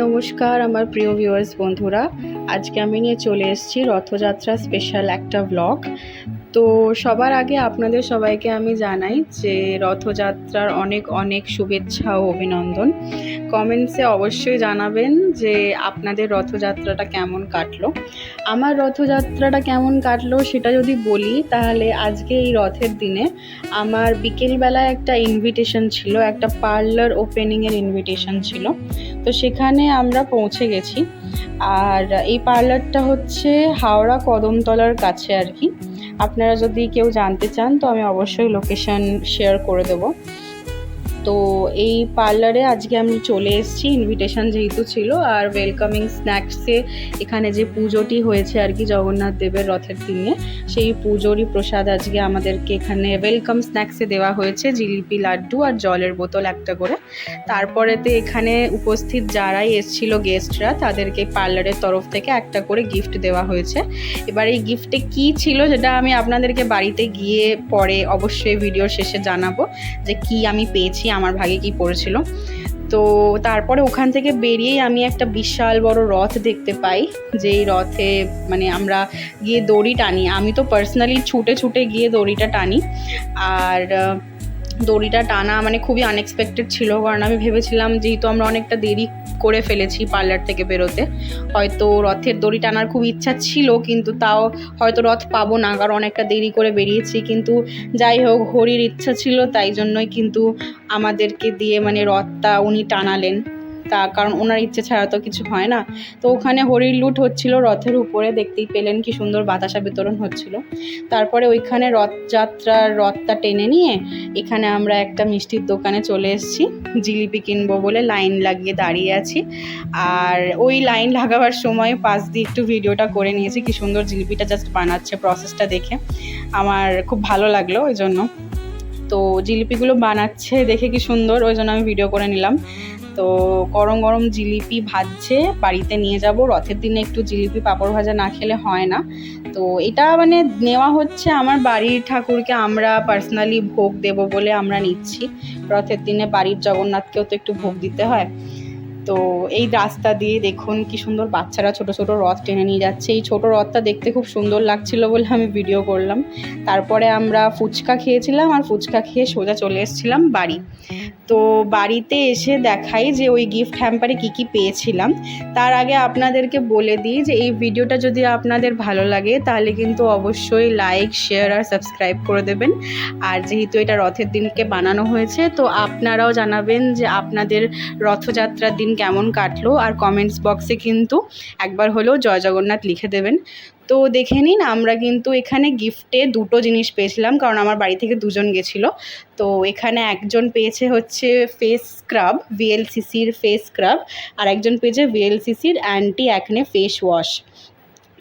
নমস্কার আমার প্রিয় ভিউয়ার্স বন্ধুরা, আজকে আমি নিয়ে চলে এসেছি রথযাত্রা স্পেশাল একটা ব্লগ। তো সবার আগে আপনাদের সবাইকে আমি জানাই যে রথযাত্রার অনেক অনেক শুভেচ্ছা ও অভিনন্দন। কমেন্টসে অবশ্যই জানাবেন যে আপনাদের রথযাত্রাটা কেমন কাটলো। আমার রথযাত্রাটা কেমন কাটলো সেটা যদি বলি, তাহলে আজকে এই রথের দিনে আমার বিকেলবেলায় একটা ইনভিটেশন ছিল, একটা পার্লার ওপেনিংয়ের ইনভিটেশন ছিল। তো সেখানে আমরা পৌঁছে গেছি। আর এই পার্লারটা হচ্ছে হাওড়া কদমতলার কাছে আর কি। আপনারা যদি কেউ জানতে চান তো আমি অবশ্যই লোকেশন শেয়ার করে দেবো। তো এই পার্লারে আজকে আমি চলে এসেছি ইনভিটেশন যেহেতু ছিল। আর ওয়েলকামিং স্ন্যাক্সে এখানে যে পুজোটি হয়েছে আর কি জগন্নাথ দেবের রথের দিনে, সেই পুজোরই প্রসাদ আজকে আমাদেরকে এখানে ওয়েলকাম স্ন্যাক্সে দেওয়া হয়েছে, জিলিপি, লাড্ডু আর জলের বোতল একটা করে। তারপরেতে এখানে উপস্থিত যারাই এসেছিল গেস্টরা, তাদেরকে পার্লারের তরফ থেকে একটা করে গিফট দেওয়া হয়েছে। এবার এই গিফটে কী ছিল সেটা আমি আপনাদেরকে বাড়িতে গিয়ে পরে অবশ্যই ভিডিওর শেষে জানাবো যে কি আমি পেয়েছি, আমার ভাগে কি পড়েছিল। তো তারপরে ওখান থেকে বেরিয়েই আমি একটা বিশাল বড় রথ দেখতে পাই, যেই রথে মানে আমরা গিয়ে দড়ি টানি। আমি তো পার্সোনালি ছুটে ছুটে গিয়ে দড়িটা টানি। আর দড়িটা টানা মানে খুবই আনএক্সপেক্টেড ছিল, কারণ আমি ভেবেছিলাম যেহেতু আমরা অনেকটা দেরি করে ফেলেছি পার্লার থেকে বেরোতে, হয়তো রথের দড়ি টানার খুব ইচ্ছা ছিল, কিন্তু তাও হয়তো রথ পাবো না, কারণ অনেকটা দেরি করে বেরিয়েছি। কিন্তু যাই হোক, হরির ইচ্ছা ছিল, তাই জন্যই কিন্তু আমাদেরকে দিয়ে মানে রথটা উনি টানালেন। কারণ ওনার ইচ্ছে ছাড়া তো কিছু হয় না। তো ওখানে হরির লুট হচ্ছিল রথের উপরে, দেখতেই পেলেন কি সুন্দর বাতাসা বিতরণ হচ্ছিল। তারপরে ওইখানে রথটা টেনে নিয়ে এখানে আমরা একটা মিষ্টির দোকানে চলে এসেছি, জিলিপি কিনবো বলে লাইন লাগিয়ে দাঁড়িয়ে আছি। আর ওই লাইন লাগাবার সময় পাশ দিয়ে একটু ভিডিওটা করে নিয়েছি, কি সুন্দর জিলিপিটা জাস্ট বানাচ্ছে, প্রসেসটা দেখে আমার খুব ভালো লাগলো। ওই জন্য তো জিলিপিগুলো বানাচ্ছে দেখে কি সুন্দর, ওই জন্য আমি ভিডিও করে নিলাম। তো গরম গরম জিলিপি ভাজছে, বাড়িতে নিয়ে যাব। রথের দিনে একটু জিলিপি পাঁপড় ভাজা না খেলে হয় না। তো এটা মানে নেওয়া হচ্ছে আমার বাড়ির ঠাকুরকে আমরা পার্সোনালি ভোগ দেব বলে আমরা নিচ্ছি। রথের দিনে বাড়ির জগন্নাথকেও তো একটু ভোগ দিতে হয়। তো এই রাস্তা দিয়ে দেখুন কি সুন্দর বাচ্চারা ছোট ছোট রথ টেনে নিয়ে যাচ্ছে। এই ছোট রথটা দেখতে খুব সুন্দর লাগছিল বলে আমি ভিডিও করলাম। তারপরে আমরা ফুচকা খেয়েছিলাম, আর ফুচকা খেয়ে সোজা চলে এসেছিলাম বাড়ি। তো বাড়িতে এসে দেখাই যে ওই গিফট হ্যাম্পারে কী কী পেয়েছিলাম। তার আগে আপনাদেরকে বলে দিই যে এই ভিডিওটা যদি আপনাদের ভালো লাগে তাহলে কিন্তু অবশ্যই লাইক, শেয়ার আর সাবস্ক্রাইব করে দেবেন। আর যেহেতু এটা রথের দিনকে বানানো হয়েছে, তো আপনারাও জানাবেন যে আপনাদের রথযাত্রার দিন কেমন কাটলো। আর কমেন্টস বক্সে কিন্তু একবার হলেও জয় জগন্নাথ লিখে দেবেন। তো দেখে নিন, আমরা কিন্তু এখানে গিফটে দুটো জিনিস পেয়েছিলাম, কারণ আমার বাড়ি থেকে দুজন গেছিলো। তো এখানে একজন পেয়েছে হচ্ছে ফেস স্ক্রাব, ভিএলসিসির ফেস স্ক্রাব, আর একজন পেয়েছে ভিএলসিসির অ্যান্টি অ্যাকনে ফেস ওয়াশ।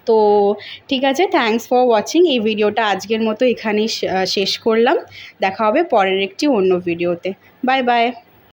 তো ঠিক আছে, থ্যাঙ্কস ফর ওয়াচিং। এই ভিডিওটা আজকের মতো এখানেই শেষ করলাম। দেখা হবে পরের একটি অন্য ভিডিওতে। Bye bye.